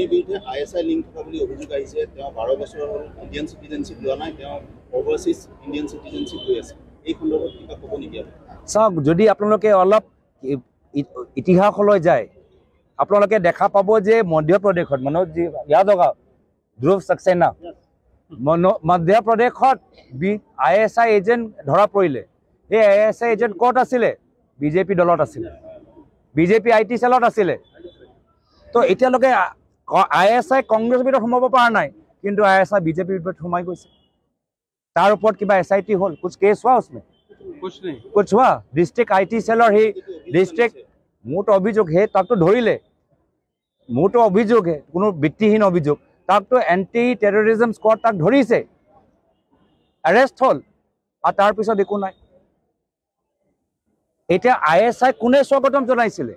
মোদীৰ বিৰুদ্ধে ISI link থকা বুলি অভিযোগ আহিছে। তেওঁ 12 বছৰ হ'ল ইণ্ডিয়ান চিটিজেনশ্বিপ লোৱা নাই, তেওঁ ওভাৰচিজ ইণ্ডিয়ান চিটিজেনশ্বিপ লৈ আছে। এই সন্দৰ্ভত কিবা ক'ব নেকি? চাওক, যদি আপোনালোকে অলপ ইতিহাসলৈ যায়, আপোনালোকে দেখা পাব যে মধ্যপ্ৰদেশত মনোজ যাদৱ, ধ্ৰুৱ সাক্সেনা, মধ্যপ্ৰদেশত ISI এজেণ্ট ধৰা পৰিলে। সেই ISI এজেণ্ট ক'ত আছিলে? বিজেপি দলত আছিলে, বিজেপি IT চেলত আছিলে। তো এতিয়ালৈকে ISI কংগ্ৰেছৰ ভিতৰত সোমাব পৰা নাই, কিন্তু ISI বিজেপিৰ ভিতৰত সোমাই গৈছে। তাৰ ওপৰত কিবা SIT হ'ল? কুছ কেছ হোৱা उसमें? कुछ हुआ? District IT seller he district मोट अभियोग है, तक तो धरिले मोट अभियोग है, कोनो ভিত্তিহীন अभियोग, तक तो एंटी टेररिज्म स्क्वाड तक धरिसे, अरेस्ट हल, और तार पिছত एकु নাই। এতিয়া ISI কোনে স্বাগতম জনাইছিলে?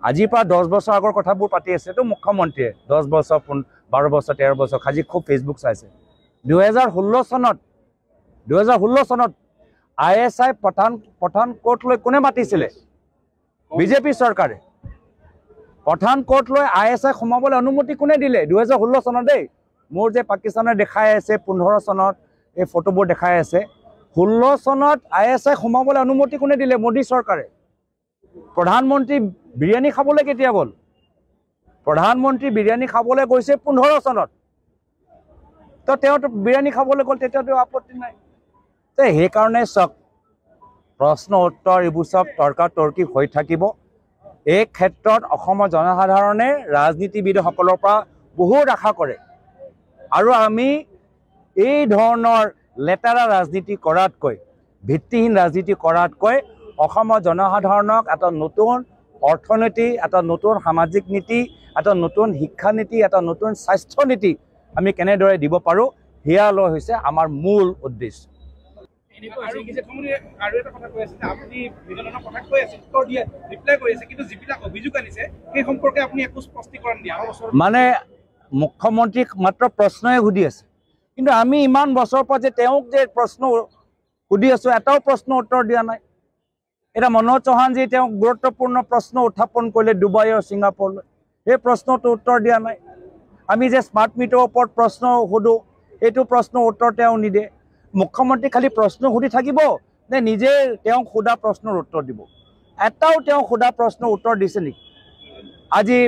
আজিৰ পৰা 10 বছৰ আগৰ কথাবোৰ পাতি আছে তো মুখ্যমন্ত্ৰীয়ে। 10 বছৰ 12 বছৰ 13 বছৰ খাজি খুব ফেচবুক চাইছে। 2016 চনত ISI পঠানকোট লৈ কোনে মাতিছিলে? বিজেপি চৰকাৰে। পঠানকোট লৈ ISI সোমাবলৈ অনুমতি কোনে দিলে? 2016 চনত দেই। মোৰ যে পাকিস্তানে দেখাই আছে 15 চনত এই ফটোবোৰ দেখাই আছে। 16 চনত ISI সোমাবলৈ অনুমতি কোনে দিলে? মোদী চৰকাৰে। প্ৰধানমন্ত্ৰী বিৰিয়ানী খাবলৈ কেতিয়া গ'ল? প্ৰধানমন্ত্ৰী বিৰিয়ানী খাবলৈ গৈছে 15 চনত। তো তেওঁ বিৰিয়ানী খাবলৈ গ'ল, তেতিয়াতো আপত্তি নাই। তো সেইকাৰণে চাওক, প্ৰশ্ন উত্তৰ এইবোৰ চব তৰ্কাতৰ্কি হৈ থাকিব। এই ক্ষেত্ৰত অসমৰ জনসাধাৰণে ৰাজনীতিবিদসকলৰ পৰা বহুত আশা কৰে, আৰু আমি এই ধৰণৰ লেতেৰা ৰাজনীতি কৰাতকৈ, ভিত্তিহীন ৰাজনীতি কৰাতকৈ অসমৰ জনসাধাৰণক এটা নতুন অৰ্থনীতি, এটা নতুন সামাজিক নীতি, এটা নতুন শিক্ষা নীতি, এটা নতুন স্বাস্থ্য নীতি আমি কেনেদৰে দিব পাৰোঁ, সেয়া লৈ হৈছে আমাৰ মূল উদ্দেশ্য। মানে মুখ্যমন্ত্ৰীক মাত্ৰ প্ৰশ্নই সুধি আছে, কিন্তু আমি ইমান বছৰৰ পৰা যে তেওঁক যে প্ৰশ্ন সুধি আছোঁ, এটাও প্ৰশ্ন উত্তৰ দিয়া নাই। এটা মনোজ চৌহানজী তেওঁক গুৰুত্বপূৰ্ণ প্ৰশ্ন উত্থাপন কৰিলে ডুবাই আৰু ছিংগাপুৰলৈ, সেই প্ৰশ্নটো উত্তৰ দিয়া নাই। আমি যে স্মাৰ্ট মিটাৰৰ ওপৰত প্ৰশ্ন সোধোঁ, এইটো প্ৰশ্ন উত্তৰ তেওঁ নিদিয়ে। মুখ্যমন্ত্ৰী খালি প্ৰশ্ন সুধি থাকিব নে নিজে তেওঁক সোধা প্ৰশ্নৰ উত্তৰ দিব? এটাও তেওঁ সোধা প্ৰশ্নৰ উত্তৰ দিছে নেকি? আজি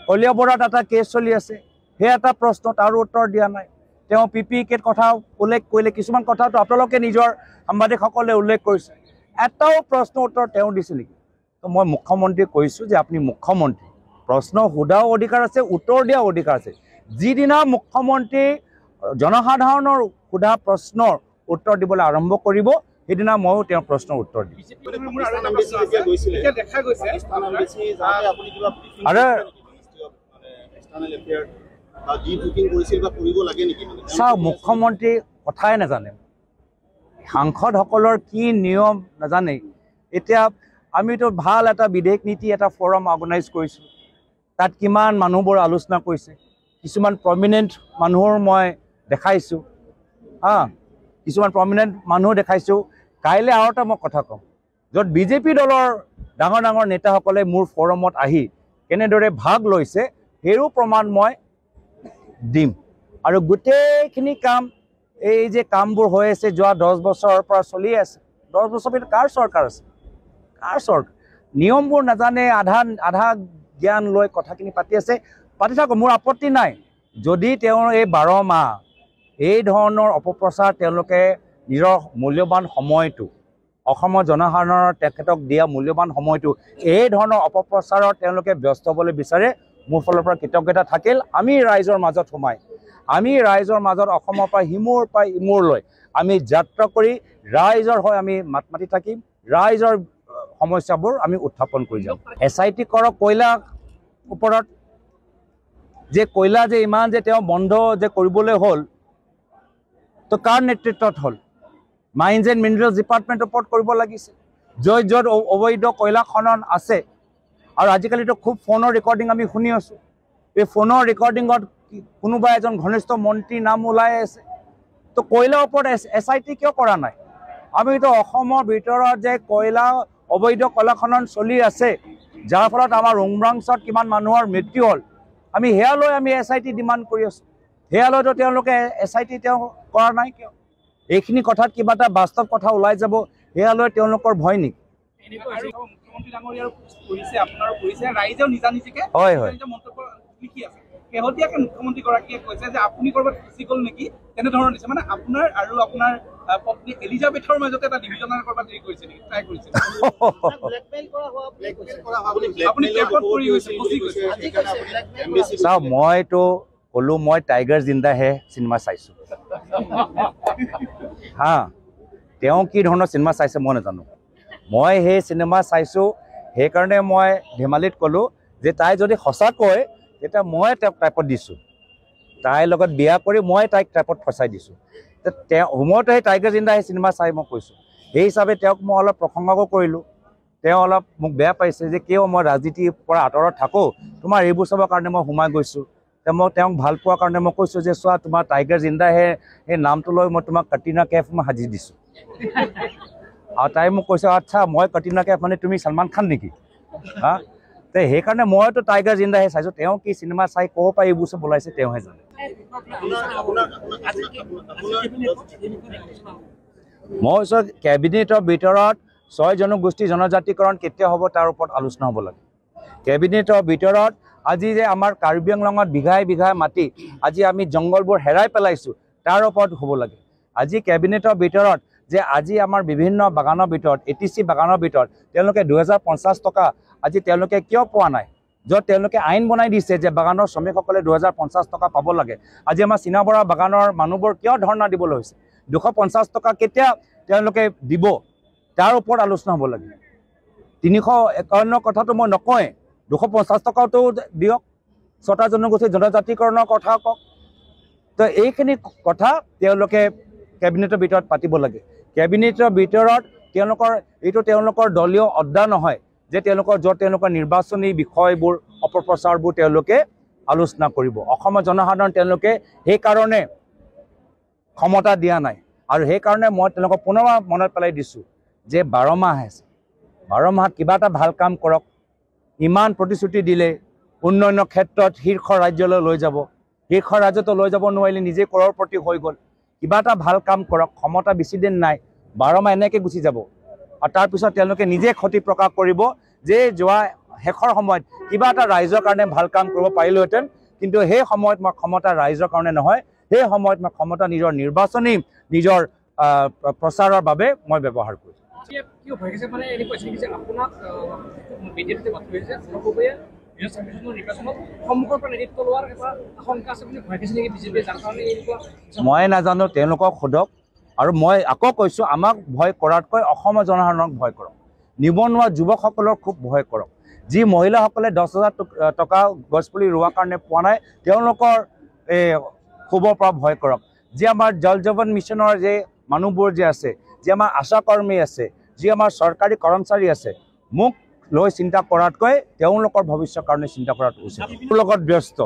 কলিয়াবৰত এটা কেছ চলি আছে, সেই এটা প্ৰশ্ন তাৰো উত্তৰ দিয়া নাই। তেওঁ PPKৰ কথা উল্লেখ কৰিলে, কিছুমান কথাটো আপোনালোকে নিজৰ সাংবাদিকসকলে উল্লেখ কৰিছে, এটাও প্ৰশ্ন উত্তৰ তেওঁ দিছে নেকি? তো মই মুখ্যমন্ত্ৰীক কৈছোঁ যে আপুনি মুখ্যমন্ত্ৰী, প্ৰশ্ন সোধাও অধিকাৰ আছে, উত্তৰ দিয়াও অধিকাৰ আছে। যিদিনা মুখ্যমন্ত্ৰী জনসাধাৰণৰ সোধা প্ৰশ্নৰ উত্তৰ দিবলৈ আৰম্ভ কৰিব, সেইদিনা ময়ো তেওঁৰ প্ৰশ্নৰ উত্তৰ দিম। চাওক, মুখ্যমন্ত্ৰী কথাই নাজানে, সাংসদসকলৰ কি নিয়ম নাজানে। এতিয়া আমিতো ভাল এটা বিদেশ নীতি এটা ফৰাম অৰ্গেনাইজ কৰিছোঁ, তাত কিমান মানুহবোৰ আলোচনা কৰিছে, কিছুমান প্ৰমিনেণ্ট মানুহৰ মই দেখাইছোঁ, কিছুমান প্ৰমিনেণ্ট মানুহ দেখাইছোঁ। কাইলৈ আৰু এটা মই কথা কম, য'ত বিজেপি দলৰ ডাঙৰ ডাঙৰ নেতাসকলে মোৰ ফৰমত আহি কেনেদৰে ভাগ লৈছে, সেইও প্ৰমাণ মই দিম। আৰু গোটেইখিনি কাম, এই যে কামবোৰ হৈ আছে যোৱা 10 বছৰৰ পৰা চলি আছে, 10 বছৰ ভিতৰত কাৰ চৰকাৰ আছে? কাৰ চৰকাৰ? নিয়মবোৰ নাজানে, আধা জ্ঞান লৈ কথাখিনি পাতি আছে, পাতি থাকক, মোৰ আপত্তি নাই। যদি তেওঁৰ এই 12 মাহ এই ধৰণৰ অপপ্ৰচাৰ তেওঁলোকে নিজৰ মূল্যৱান সময়টো, অসমৰ জনসাধাৰণৰ তেখেতক দিয়া মূল্যৱান সময়টো এই ধৰণৰ অপপ্ৰচাৰত তেওঁলোকে ব্যস্ত হ'বলৈ বিচাৰে, মোৰ ফালৰ পৰা কৃতজ্ঞতা থাকিল। আমি ৰাইজৰ মাজত সোমাই, আমি ৰাইজৰ মাজত অসমৰ পৰা ইমূৰলৈ আমি যাত্ৰা কৰি ৰাইজৰ হৈ আমি মাত মাতি থাকিম, ৰাইজৰ সমস্যাবোৰ আমি উত্থাপন কৰি যাম। SIT কৰক কয়লাৰ ওপৰত, যে কয়লা যে ইমান যে তেওঁ বন্ধ যে কৰিবলৈ হ'ল, তো কাৰ নেতৃত্বত হ'ল? মাইন্স এণ্ড মিনাৰেলছ ডিপাৰ্টমেণ্টৰ ওপৰত কৰিব লাগিছে। য'ত অবৈধ কয়লা খনন আছে, আৰু আজিকালিতো খুব ফোনৰ ৰেকৰ্ডিং আমি শুনি আছোঁ, এই ফোনৰ ৰেকৰ্ডিঙত কোনোবা এজন ঘনিষ্ঠ মন্ত্ৰীৰ নাম ওলাই আছে। তো কয়লাৰ ওপৰত SIT কিয় কৰা নাই? আমিতো অসমৰ ভিতৰত যে কয়লা অবৈধ কয়লা খনন চলি আছে, যাৰ ফলত আমাৰ উমৰাংচত কিমান মানুহৰ মৃত্যু হ'ল, আমি সেয়া লৈ আমি SIT ডিমাণ্ড কৰি আছোঁ। সেয়া লৈতো তেওঁলোকে SIT তেওঁ কৰা নাই কিয়? এইখিনি কথাত কিবা এটা বাস্তৱ কথা ওলাই যাব, সেয়া লৈ তেওঁলোকৰ ভয় নেকি? হয় হয় শেহতীয়াকৈ মুখ্যমন্ত্ৰীগৰাকীয়ে কৈছে যে আপুনি ক'ৰবাত গুচি গ'ল নেকি তেনেধৰণৰ দিছে, মানে আপোনাৰ আৰু আপোনাৰ পত্নী এলিজাবেথৰ মাজতে এটা ডিভিজনৰ ক'ৰবাত হেৰি কৰিছে নেকি, ট্ৰাই কৰিছে? চাওক, মইতো ক'লো মই টাইগাৰ জিন্দা হে চিনেমা চাইছোঁ হা, তেওঁ কি ধৰণৰ চিনেমা চাইছে মই নাজানো। মই সেই চিনেমা চাইছোঁ, সেইকাৰণে মই ধেমালিত ক'লোঁ যে তাই যদি সঁচাকৈ তেতিয়া মই তেওঁক টাইপত দিছোঁ, তাইৰ লগত বিয়া কৰি মই তাইক টাইপত ফচাই দিছোঁ। মইতো সেই টাইগাৰ জিন্দা সেই চিনেমা চাই মই কৈছোঁ। সেই হিচাপে তেওঁক মই অলপ প্ৰশংসাও কৰিলোঁ। তেওঁ অলপ মোক বেয়া পাইছে যে কিয় মই ৰাজনীতিৰ পৰা আঁতৰত থাকোঁ, তোমাৰ এইবোৰ চাবৰ কাৰণে মই সোমাই গৈছোঁ। মই তেওঁক ভাল পোৱাৰ কাৰণে মই কৈছোঁ যে চোৱা, তোমাৰ টাইগাৰ জিন্দাহে সেই নামটো লৈ মই তোমাক কটৰিনা কেফ মই সাজি দিছোঁ। আৰু তাই মোক কৈছে আচ্ছা মই কটৰিনা কেফ মানে তুমি সলমান খান নেকি? হা, তো সেইকাৰণে মইতো টাইগাৰ জিন্দাহে চাইছোঁ। তেওঁ কি চিনেমা চাই ক'ৰ পৰা এইবোৰ চব ওলাইছে তেওঁহে জানে। মই কৈছোঁ কেবিনেটৰ ভিতৰত 6 জনগোষ্ঠী জনজাতিকৰণ কেতিয়া হ'ব তাৰ ওপৰত আলোচনা হ'ব লাগে। কেবিনেটৰ ভিতৰত আজি যে আমাৰ কাৰ্বি আংলঙত বিঘাই বিঘাই মাটি আজি আমি জংঘলবোৰ হেৰাই পেলাইছোঁ তাৰ ওপৰত হ'ব লাগে। আজি কেবিনেটৰ ভিতৰত যে আজি আমাৰ বিভিন্ন বাগানৰ ভিতৰত ATC বাগানৰ ভিতৰত তেওঁলোকে 2050 টকা আজি তেওঁলোকে কিয় পোৱা নাই, য'ত তেওঁলোকে আইন বনাই দিছে যে বাগানৰ শ্ৰমিকসকলে 2050 টকা পাব লাগে। আজি আমাৰ চীনাবৰা বাগানৰ মানুহবোৰ কিয় ধৰ্ণা দিবলৈ হৈছে, 250 টকা কেতিয়া তেওঁলোকে দিব তাৰ ওপৰত আলোচনা হ'ব লাগে। 351 কথাটো মই নকওঁৱে, 250 টকাটো দিয়ক, 6টা জনগোষ্ঠী জনজাতিকৰণৰ কথা কওক। তো এইখিনি কথা তেওঁলোকে কেবিনেটৰ ভিতৰত পাতিব লাগে। কেবিনেটৰ ভিতৰত এইটো তেওঁলোকৰ দলীয় অড্ডা নহয় যে য'ত তেওঁলোকৰ নিৰ্বাচনী বিষয়বোৰ অপপ্ৰচাৰবোৰ তেওঁলোকে আলোচনা কৰিব। অসমৰ জনসাধাৰণ তেওঁলোকে সেইকাৰণে ক্ষমতা দিয়া নাই। আৰু সেইকাৰণে মই তেওঁলোকক পুনৰ মনত পেলাই দিছোঁ যে 12 মাহ আছে, 12 মাহত কিবা এটা ভাল কাম কৰক। ইমান প্ৰতিশ্ৰুতি দিলে উন্নয়নৰ ক্ষেত্ৰত শীৰ্ষ ৰাজ্যলৈ লৈ যাব, শীৰ্ষ ৰাজ্যটো লৈ যাব নোৱাৰিলে নিজে কৰৰপতি হৈ গ'ল। কিবা এটা ভাল কাম কৰক, ক্ষমতা বেছি দিন নাই, 12 মাহ এনেকৈ গুচি যাব। আৰু তাৰপিছত তেওঁলোকে নিজে ক্ষতি প্ৰকাশ কৰিব যে যোৱা শেষৰ সময়ত কিবা এটা ৰাইজৰ কাৰণে ভাল কাম কৰিব পাৰিলোহেঁতেন, কিন্তু সেই সময়ত মই ক্ষমতা ৰাইজৰ কাৰণে নহয়, সেই সময়ত মই ক্ষমতা নিজৰ নিৰ্বাচনী নিজৰ প্ৰচাৰৰ বাবে মই ব্যৱহাৰ কৰিছোঁ। মই নাজানো, তেওঁলোকক সোধক। আৰু মই আকৌ কৈছোঁ, আমাক ভয় কৰাতকৈ অসমৰ জনসাধাৰণক ভয় কৰক। নিবনুৱা যুৱকসকলৰ খুব ভয় কৰক। যি মহিলাসকলে 10,000 টকা গছপুলি ৰোৱাৰ কাৰণে পোৱা নাই তেওঁলোকৰ খুবৰ পৰা ভয় কৰক। যি আমাৰ জল জীৱন মিছনৰ যে মানুহবোৰ যে আছে, যি আমাৰ আশা কৰ্মী আছে, যি আমাৰ চৰকাৰী কৰ্মচাৰী আছে, মোক লৈ চিন্তা কৰাতকৈ তেওঁলোকৰ ভৱিষ্যতৰ কাৰণে চিন্তা কৰাটো উচিত। মোৰ লগত ব্যস্ত,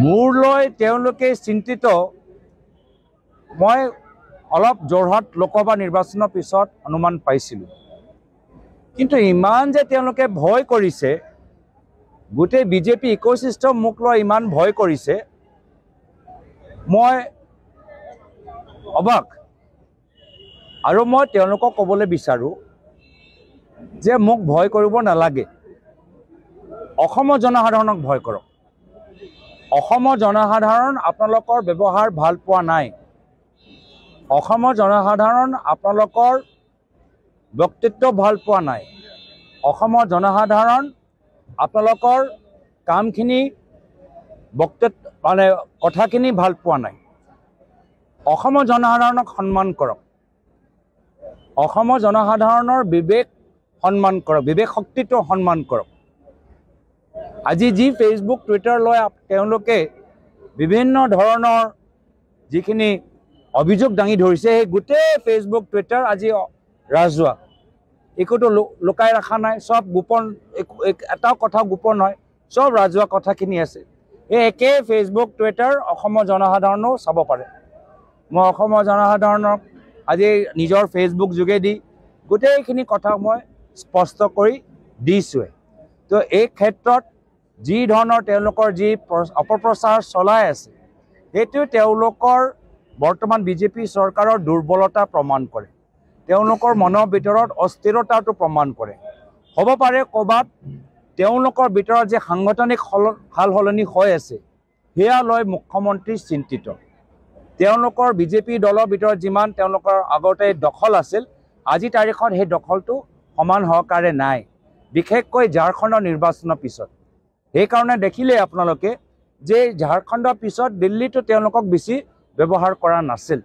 মোৰ লৈ তেওঁলোকে চিন্তিত। মই অলপ যোৰহাট লোকসভা নিৰ্বাচনৰ পিছত অনুমান পাইছিলোঁ, কিন্তু ইমান যে তেওঁলোকে ভয় কৰিছে, গোটেই বিজেপি ইক'চিষ্টেম মোক লৈ ইমান ভয় কৰিছে, মই অবাক। আৰু মই তেওঁলোকক ক'বলৈ বিচাৰোঁ যে মোক ভয় কৰিব নালাগে, অসমৰ জনসাধাৰণক ভয় কৰক। অসমৰ জনসাধাৰণ আপোনালোকৰ ব্যৱহাৰ ভাল পোৱা নাই, অসমৰ জনসাধাৰণ আপোনালোকৰ ব্যক্তিত্ব ভাল পোৱা নাই, অসমৰ জনসাধাৰণ আপোনালোকৰ কামখিনি কথাখিনি ভাল পোৱা নাই। অসমৰ জনসাধাৰণক সন্মান কৰক, অসমৰ জনসাধাৰণৰ বিবেক সন্মান কৰক, বিবেক শক্তিটো সন্মান কৰক। আজি যি ফেচবুক টুইটাৰ লৈ তেওঁলোকে বিভিন্ন ধৰণৰ যিখিনি অভিযোগ দাঙি ধৰিছে, সেই গোটেই ফেচবুক টুইটাৰ আজি ৰাজহুৱা, একোতো লুকাই ৰখা নাই, চব গোপন, এটাও কথা গোপন হয়, চব ৰাজহুৱা কথাখিনি আছে। এই একে ফেচবুক টুইটাৰ অসমৰ জনসাধাৰণেও চাব পাৰে। মই অসমৰ জনসাধাৰণক আজি নিজৰ ফেচবুক যোগেদি গোটেইখিনি কথা মই স্পষ্ট কৰি দিছোঁৱে। তো তো এই ক্ষেত্ৰত যি ধৰণৰ তেওঁলোকৰ যি অপপ্ৰচাৰ চলাই আছে সেইটো তেওঁলোকৰ বৰ্তমান বিজেপি চৰকাৰৰ দুৰ্বলতা প্ৰমাণ কৰে তেওঁলোকৰ মনৰ ভিতৰত অস্থিৰতাটো প্ৰমাণ কৰে হ'ব পাৰে ক'ৰবাত তেওঁলোকৰ ভিতৰত যে সাংগঠনিক সাল সলনি হৈ আছে সেয়া লৈ মুখ্যমন্ত্ৰী চিন্তিত তেওঁলোকৰ বিজেপি দলৰ ভিতৰত যিমান তেওঁলোকৰ আগতে দখল আছিল আজি তাৰিখত সেই দখলটো সমান সহকাৰে নাই বিশেষকৈ ঝাৰখণ্ডৰ নিৰ্বাচনৰ পিছত সেইকাৰণে দেখিলে আপোনালোকে যে ঝাৰখণ্ডৰ পিছত দিল্লীটো তেওঁলোকক বেছি ব্যৱহাৰ কৰা নাছিল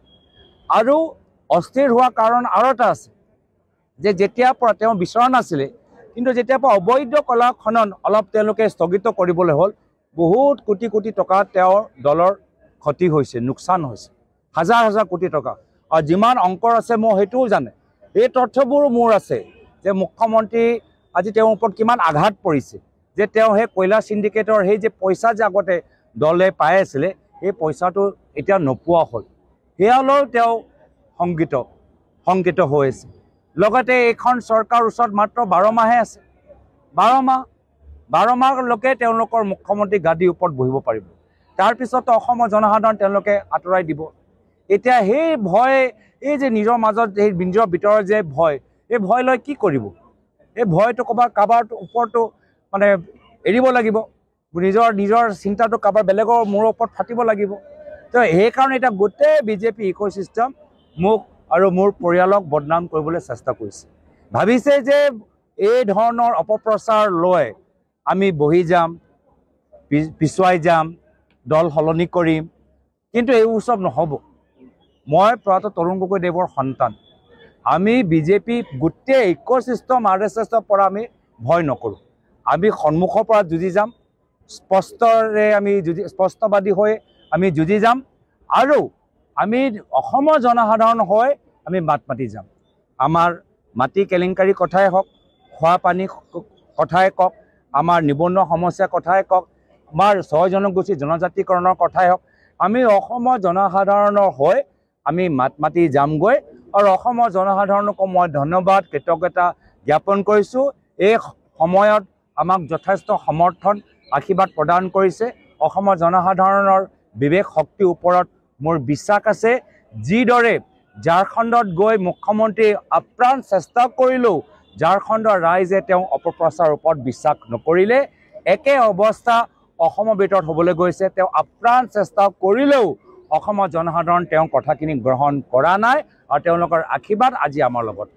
আৰু অস্থিৰ হোৱা কাৰণ আৰু এটা আছে যে যেতিয়াৰ পৰা তেওঁ বিচৰা নাছিলে কিন্তু যেতিয়াৰ পৰা অবৈধ কলা খনন অলপ তেওঁলোকে স্থগিত কৰিবলৈ হ'ল বহুত কোটি কোটি টকা তেওঁৰ দলৰ ক্ষতি হৈছে লোকচান হৈছে হাজাৰ হাজাৰ কোটি টকা আৰু যিমান অংকৰ আছে মই সেইটোও জানে এই তথ্যবোৰো মোৰ আছে যে মুখ্যমন্ত্ৰী আজি তেওঁৰ ওপৰত কিমান আঘাত পৰিছে যে তেওঁ সেই কয়লা সিন্ডিকেটৰ সেই যে পইচা যে আগতে দলে পাই আছিলে সেই পইচাটো এতিয়া নোপোৱা হ'ল সেয়ালৈ তেওঁ শংকিত হৈ আছে লগতে এইখন চৰকাৰ ওচৰত মাত্ৰ 12 মাহে আছে 12 মাহলৈকে তেওঁলোকৰ মুখ্যমন্ত্ৰী গাদীৰ ওপৰত বহিব পাৰিব তাৰপিছত অসমৰ জনসাধাৰণ তেওঁলোকে আঁতৰাই দিব এতিয়া সেই ভয় এই যে নিজৰ মাজত সেই নিজৰ ভিতৰৰ যে ভয় এই ভয় লৈ কি কৰিব এই ভয়টো কাৰোবাৰ ওপৰতো মানে এৰিব লাগিব নিজৰ চিন্তাটো কাৰোবাৰ বেলেগৰ মূৰৰ ওপৰত ফাটিব লাগিব তো সেইকাৰণে এতিয়া গোটেই বিজেপি ইক'চিষ্টেম মোক আৰু মোৰ পৰিয়ালক বদনাম কৰিবলৈ চেষ্টা কৰিছে ভাবিছে যে এই ধৰণৰ অপপ্ৰচাৰ লৈ আমি বহি যাম পিছুৱাই যাম দল সলনি কৰিম কিন্তু এই উৎসৱ নহ'ব মই প্ৰয়াত তৰুণ গগৈদেৱৰ সন্তান আমি বিজেপি গোটেই ইক'চিষ্টেম RSSৰ পৰা আমি ভয় নকৰোঁ আমি সন্মুখৰ পৰা যুঁজি যাম স্পষ্টবাদী হৈ আমি যুঁজি যাম আৰু আমি অসমৰ জনসাধাৰণ হৈ আমি মাত মাতি যাম আমাৰ মাটি কেলেংকাৰী কথাই হওক খোৱা পানী কথাই কওক আমাৰ নিবনুৱা সমস্যাৰ কথাই কওক আমাৰ 6 জনগোষ্ঠী জনজাতিকৰণৰ কথাই হওক আমি অসমৰ জনসাধাৰণৰ হৈ আমি মাত মাতি যামগৈ আৰু অসমৰ জনসাধাৰণক মই ধন্যবাদ কৃতজ্ঞতা জ্ঞাপন কৰিছোঁ এই সময়ত আমাক যথেষ্ট সমৰ্থন আশীৰ্বাদ প্ৰদান কৰিছে অসমৰ জনসাধাৰণৰ বিবেক শক্তিৰ ওপৰত মোৰ বিশ্বাস আছে যিদৰে ঝাৰখণ্ডত গৈ মুখ্যমন্ত্ৰী আপ্ৰাণ চেষ্টা কৰিলেও ঝাৰখণ্ডৰ ৰাইজে তেওঁ অপপ্ৰচাৰৰ ওপৰত বিশ্বাস নকৰিলে একে অৱস্থা অসমৰ ভিতৰত হ'বলৈ গৈছে তেওঁ আপ্ৰাণ চেষ্টা কৰিলেও অসমৰ জনসাধাৰণ তেওঁ কথাখিনি গ্ৰহণ কৰা নাই আৰু তেওঁলোকৰ আশীৰ্বাদ আজি আমাৰ লগত